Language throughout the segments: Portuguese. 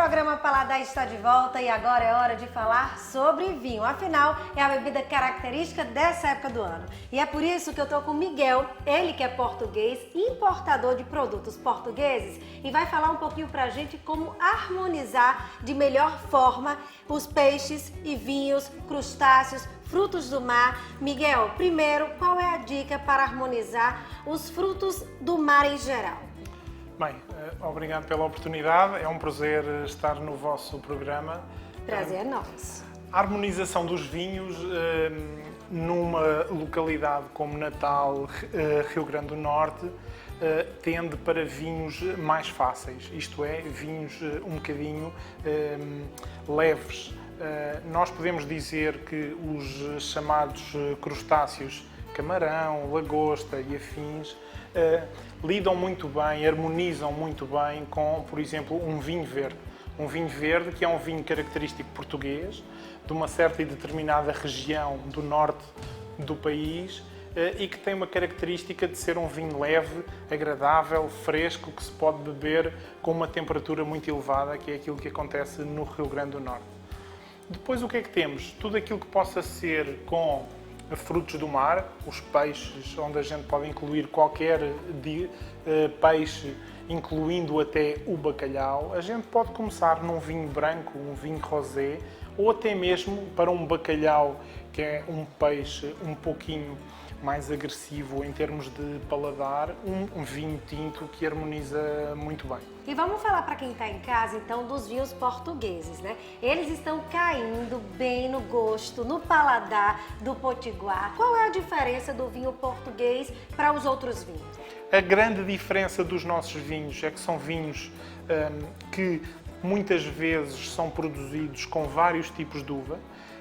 programa Paladar está de volta e agora é hora de falar sobre vinho. Afinal, é a bebida característica dessa época do ano. E é por isso que eu tô com o Miguel, ele que é português, importador de produtos portugueses, e vai falar um pouquinho pra gente como harmonizar de melhor forma os peixes e vinhos, crustáceos, frutos do mar. Miguel, primeiro, qual é a dica para harmonizar os frutos do mar em geral? Bem, obrigado pela oportunidade, é um prazer estar no vosso programa. Prazer é nosso. A harmonização dos vinhos numa localidade como Natal, Rio Grande do Norte, tende para vinhos mais fáceis, isto é, vinhos um bocadinho leves. Nós podemos dizer que os chamados crustáceos, camarão, lagosta e afins, lidam muito bem, harmonizam muito bem com, por exemplo, um vinho verde. Um vinho verde que é um vinho característico português, de uma certa e determinada região do norte do país e que tem uma característica de ser um vinho leve, agradável, fresco, que se pode beber com uma temperatura muito elevada, que é aquilo que acontece no Rio Grande do Norte. Depois o que é que temos? Tudo aquilo que possa ser com frutos do mar, os peixes, onde a gente pode incluir qualquer peixe, incluindo até o bacalhau. A gente pode começar num vinho branco, um vinho rosé, ou até mesmo para um bacalhau, que é um peixe um pouquinho mais agressivo em termos de paladar, um vinho tinto que harmoniza muito bem. E vamos falar para quem está em casa, então, dos vinhos portugueses, né? Eles estão caindo bem no gosto, no paladar do potiguar. Qual é a diferença do vinho português para os outros vinhos? A grande diferença dos nossos vinhos é que são vinhos que muitas vezes são produzidos com vários tipos de uva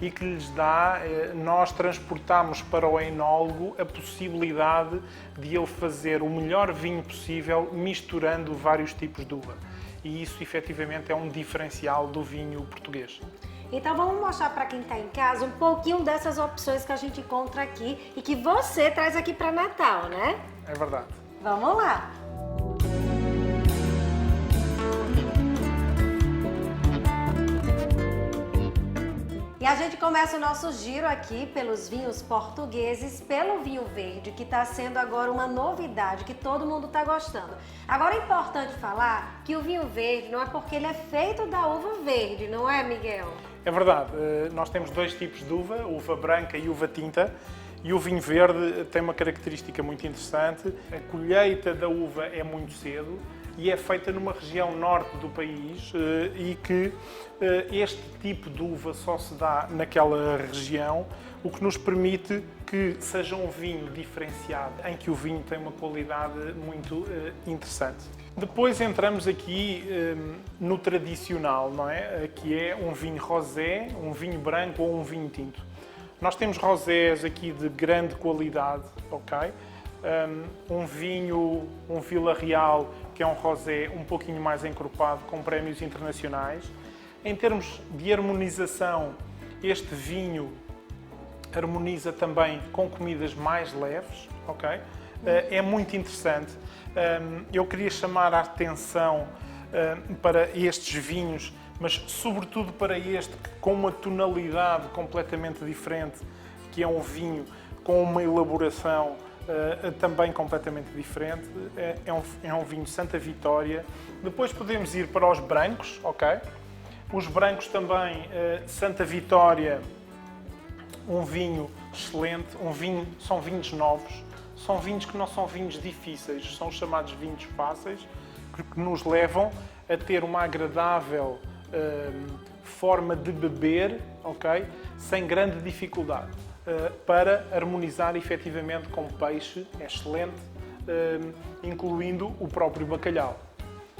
e que lhes dá, nós transportamos para o enólogo a possibilidade de ele fazer o melhor vinho possível misturando vários tipos de uva. E isso, efetivamente, é um diferencial do vinho português. Então vamos mostrar para quem está em casa um pouquinho dessas opções que a gente encontra aqui e que você traz aqui para Natal, né? É verdade. Vamos lá! E a gente começa o nosso giro aqui pelos vinhos portugueses, pelo vinho verde, que está sendo agora uma novidade, que todo mundo está gostando. Agora é importante falar que o vinho verde não é porque ele é feito da uva verde, não é, Miguel? É verdade. Nós temos dois tipos de uva branca e uva tinta. E o vinho verde tem uma característica muito interessante. A colheita da uva é muito cedo e é feita numa região norte do país e que este tipo de uva só se dá naquela região, o que nos permite que seja um vinho diferenciado, em que o vinho tem uma qualidade muito interessante. Depois entramos aqui no tradicional, não é? Que é um vinho rosé, um vinho branco ou um vinho tinto. Nós temos rosés aqui de grande qualidade, ok? Um vinho, um Vila Real, que é um rosé um pouquinho mais encorpado, com prémios internacionais. Em termos de harmonização, este vinho harmoniza também com comidas mais leves, ok? É muito interessante. Eu queria chamar a atenção para estes vinhos, mas sobretudo para este, com uma tonalidade completamente diferente, que é um vinho com uma elaboração também completamente diferente. É um vinho Santa Vitória. Depois podemos ir para os brancos, ok? Os brancos também, Santa Vitória, um vinho excelente, são vinhos novos, são vinhos que não são vinhos difíceis, são chamados vinhos fáceis, que nos levam a ter uma agradável forma de beber, ok? Sem grande dificuldade, para harmonizar efetivamente com peixe, é excelente, incluindo o próprio bacalhau.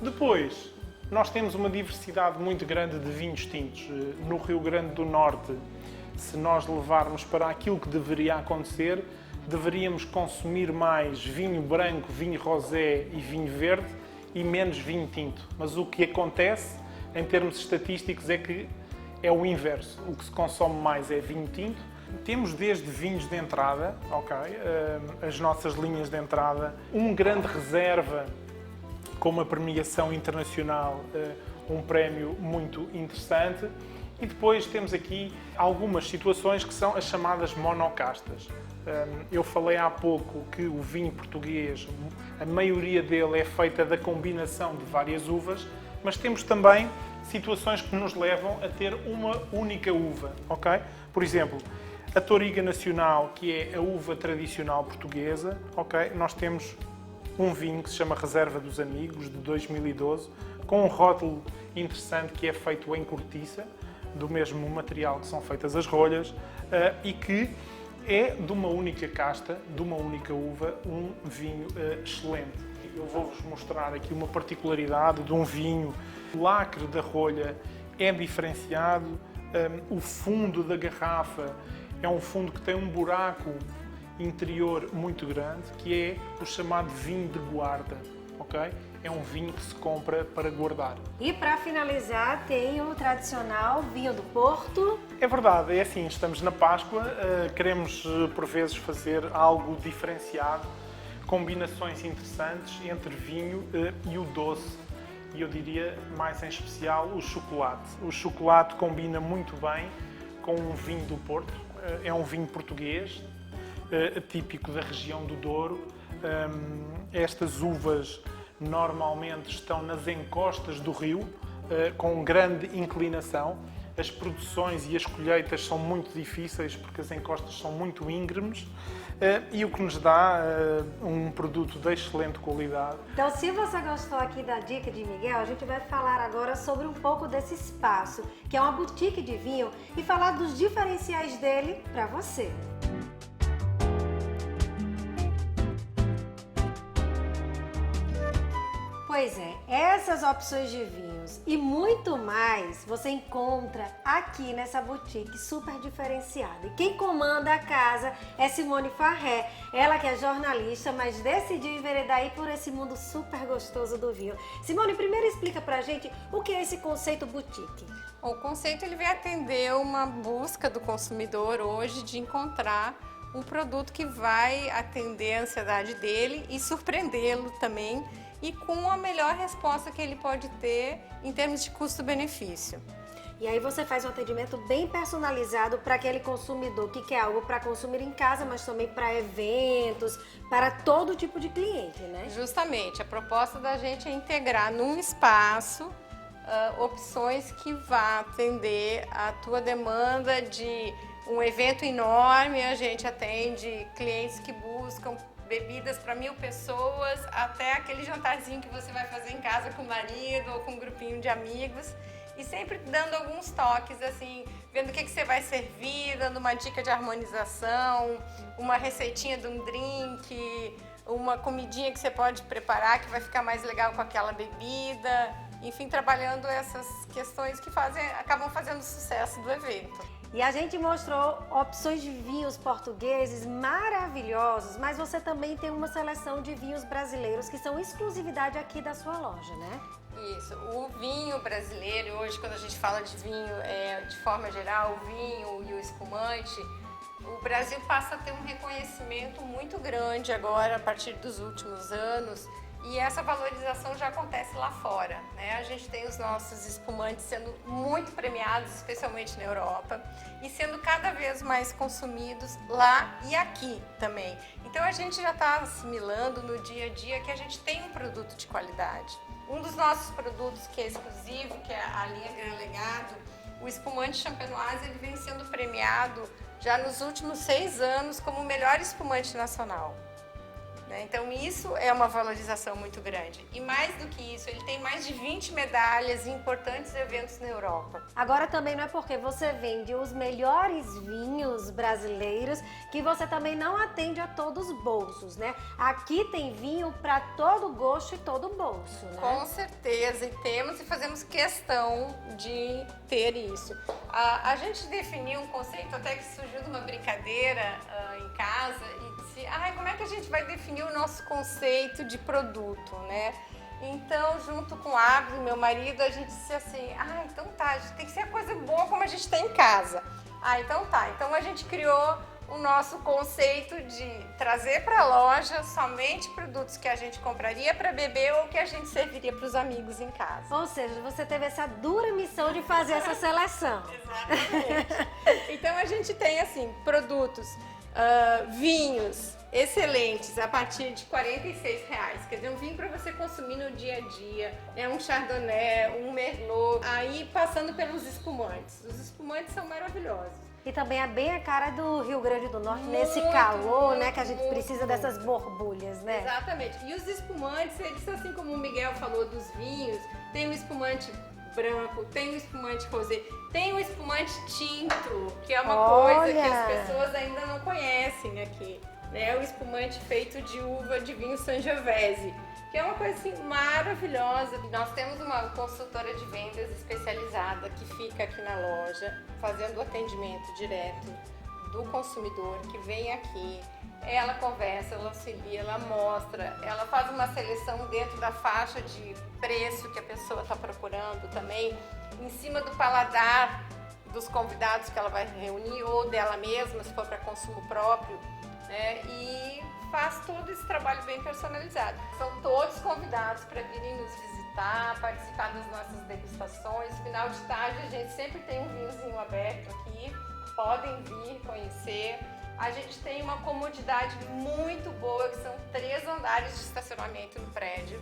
Depois, nós temos uma diversidade muito grande de vinhos tintos. No Rio Grande do Norte, se nós levarmos para aquilo que deveria acontecer, deveríamos consumir mais vinho branco, vinho rosé e vinho verde e menos vinho tinto. Mas o que acontece, em termos estatísticos, é que é o inverso. O que se consome mais é vinho tinto. Temos desde vinhos de entrada, ok? As nossas linhas de entrada, um grande reserva com uma premiação internacional, um prémio muito interessante. E depois temos aqui algumas situações que são as chamadas monocastas. Eu falei há pouco que o vinho português, a maioria dele é feita da combinação de várias uvas, mas temos também situações que nos levam a ter uma única uva, ok? Por exemplo, a Touriga Nacional, que é a uva tradicional portuguesa, ok? Nós temos um vinho que se chama Reserva dos Amigos, de 2012, com um rótulo interessante que é feito em cortiça, do mesmo material que são feitas as rolhas, e que é de uma única casta, de uma única uva, um vinho excelente. Eu vou-vos mostrar aqui uma particularidade de um vinho. O lacre da rolha é diferenciado, o fundo da garrafa é um fundo que tem um buraco interior muito grande, que é o chamado vinho de guarda, ok? É um vinho que se compra para guardar. E para finalizar, tem o tradicional vinho do Porto. É verdade, é assim, estamos na Páscoa, queremos por vezes fazer algo diferenciado, combinações interessantes entre vinho e o doce, e eu diria mais em especial o chocolate. O chocolate combina muito bem com um vinho do Porto, é um vinho português, típico da região do Douro. Estas uvas normalmente estão nas encostas do rio, com grande inclinação. As produções e as colheitas são muito difíceis porque as encostas são muito íngremes, e o que nos dá um produto de excelente qualidade. Então, se você gostou aqui da dica de Miguel, a gente vai falar agora sobre um pouco desse espaço, que é uma boutique de vinho, e falar dos diferenciais dele para você. Pois é, essas opções de vinhos e muito mais você encontra aqui nessa boutique super diferenciada. E quem comanda a casa é Simone Farré, ela que é jornalista, mas decidiu enveredar aí por esse mundo super gostoso do vinho. Simone, primeiro explica pra gente o que é esse conceito boutique. O conceito ele vem atender uma busca do consumidor hoje de encontrar um produto que vai atender a ansiedade dele e surpreendê-lo também, e com a melhor resposta que ele pode ter em termos de custo-benefício. E aí você faz um atendimento bem personalizado para aquele consumidor que quer algo para consumir em casa, mas também para eventos, para todo tipo de cliente, né? Justamente, a proposta da gente é integrar num espaço opções que vá atender a tua demanda de um evento enorme. A gente atende clientes que buscam bebidas para 1000 pessoas, até aquele jantarzinho que você vai fazer em casa com o marido ou com um grupinho de amigos, e sempre dando alguns toques, assim, vendo o que você vai servir, dando uma dica de harmonização, uma receitinha de um drink, uma comidinha que você pode preparar que vai ficar mais legal com aquela bebida, enfim, trabalhando essas questões que acabam fazendo o sucesso do evento. E a gente mostrou opções de vinhos portugueses maravilhosos, mas você também tem uma seleção de vinhos brasileiros que são exclusividade aqui da sua loja, né? Isso, o vinho brasileiro, hoje quando a gente fala de vinho, de forma geral, o vinho e o espumante, o Brasil passa a ter um reconhecimento muito grande agora, a partir dos últimos anos, e essa valorização já acontece lá fora, né? A gente tem os nossos espumantes sendo muito premiados, especialmente na Europa, e sendo cada vez mais consumidos lá e aqui também. Então a gente já está assimilando no dia a dia que a gente tem um produto de qualidade. Um dos nossos produtos que é exclusivo, que é a linha Gran Legado, o espumante Champenoise, ele vem sendo premiado já nos últimos 6 anos como o melhor espumante nacional. Então isso é uma valorização muito grande. E mais do que isso, ele tem mais de 20 medalhas em importantes eventos na Europa. Agora também não é porque você vende os melhores vinhos brasileiros que você também não atende a todos os bolsos, né? Aqui tem vinho para todo gosto e todo bolso, né? Com certeza, e temos e fazemos questão de ter isso. A gente definiu um conceito até que surgiu de uma brincadeira em casa e disse, como é que a gente vai definir o nosso conceito de produto, né? Então, junto com o Abdo, meu marido, a gente disse assim, então tá, tem que ser a coisa boa como a gente tem em casa. Então tá, então a gente criou o nosso conceito de trazer para a loja somente produtos que a gente compraria para beber ou que a gente serviria para os amigos em casa. Ou seja, você teve essa dura missão de fazer essa seleção. Exatamente. Então a gente tem assim produtos, vinhos excelentes a partir de R$46. Quer dizer, um vinho para você consumir no dia a dia, um chardonnay, um merlot, aí passando pelos espumantes. Os espumantes são maravilhosos. E também é bem a cara do Rio Grande do Norte, nesse Muito, calor, muito, né? Que a gente muito, precisa dessas borbulhas, né? Exatamente. E os espumantes, eles, assim como o Miguel falou dos vinhos, tem um espumante branco, tem um espumante rosé, tem um espumante tinto, que é uma coisa que as pessoas ainda não conhecem aqui, né? O espumante feito de uva de vinho Sangiovese, que é uma coisa assim maravilhosa. Nós temos uma consultora de vendas especializada que fica aqui na loja, fazendo o atendimento direto do consumidor que vem aqui. Ela conversa, ela auxilia, ela mostra, ela faz uma seleção dentro da faixa de preço que a pessoa está procurando também, em cima do paladar dos convidados que ela vai reunir ou dela mesma, se for para consumo próprio, né? E faz todo esse trabalho bem personalizado. São todos convidados para virem nos visitar, participar das nossas degustações. Final de tarde a gente sempre tem um vinhozinho aberto aqui, podem vir conhecer. A gente tem uma comodidade muito boa, que são 3 andares de estacionamento no prédio.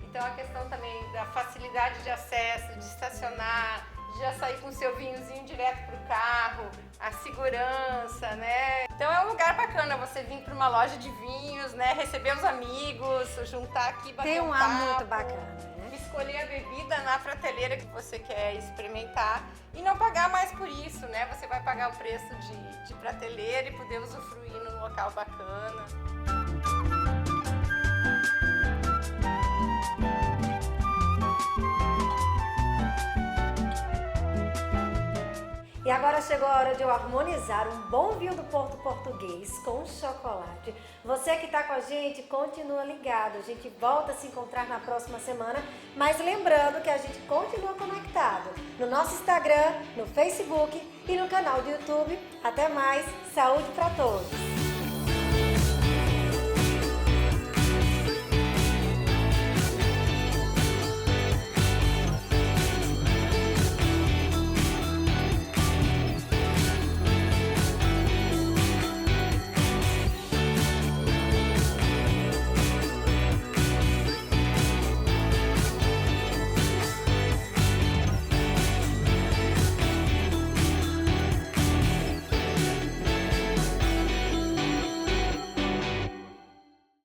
Então a questão também da facilidade de acesso, de estacionar, de já sair com o seu vinhozinho direto para o carro, a segurança, né? Então é um lugar bacana você vir para uma loja de vinhos, né? Receber os amigos, juntar aqui, bater Tem um um papo, ar muito bacana, né? escolher a bebida na prateleira que você quer experimentar e não pagar mais por isso, né? Você vai pagar o preço de prateleira e poder usufruir num local bacana. E agora chegou a hora de eu harmonizar um bom vinho do Porto Português com chocolate. Você que está com a gente, continua ligado. A gente volta a se encontrar na próxima semana, mas lembrando que a gente continua conectado no nosso Instagram, no Facebook e no canal do YouTube. Até mais, saúde para todos!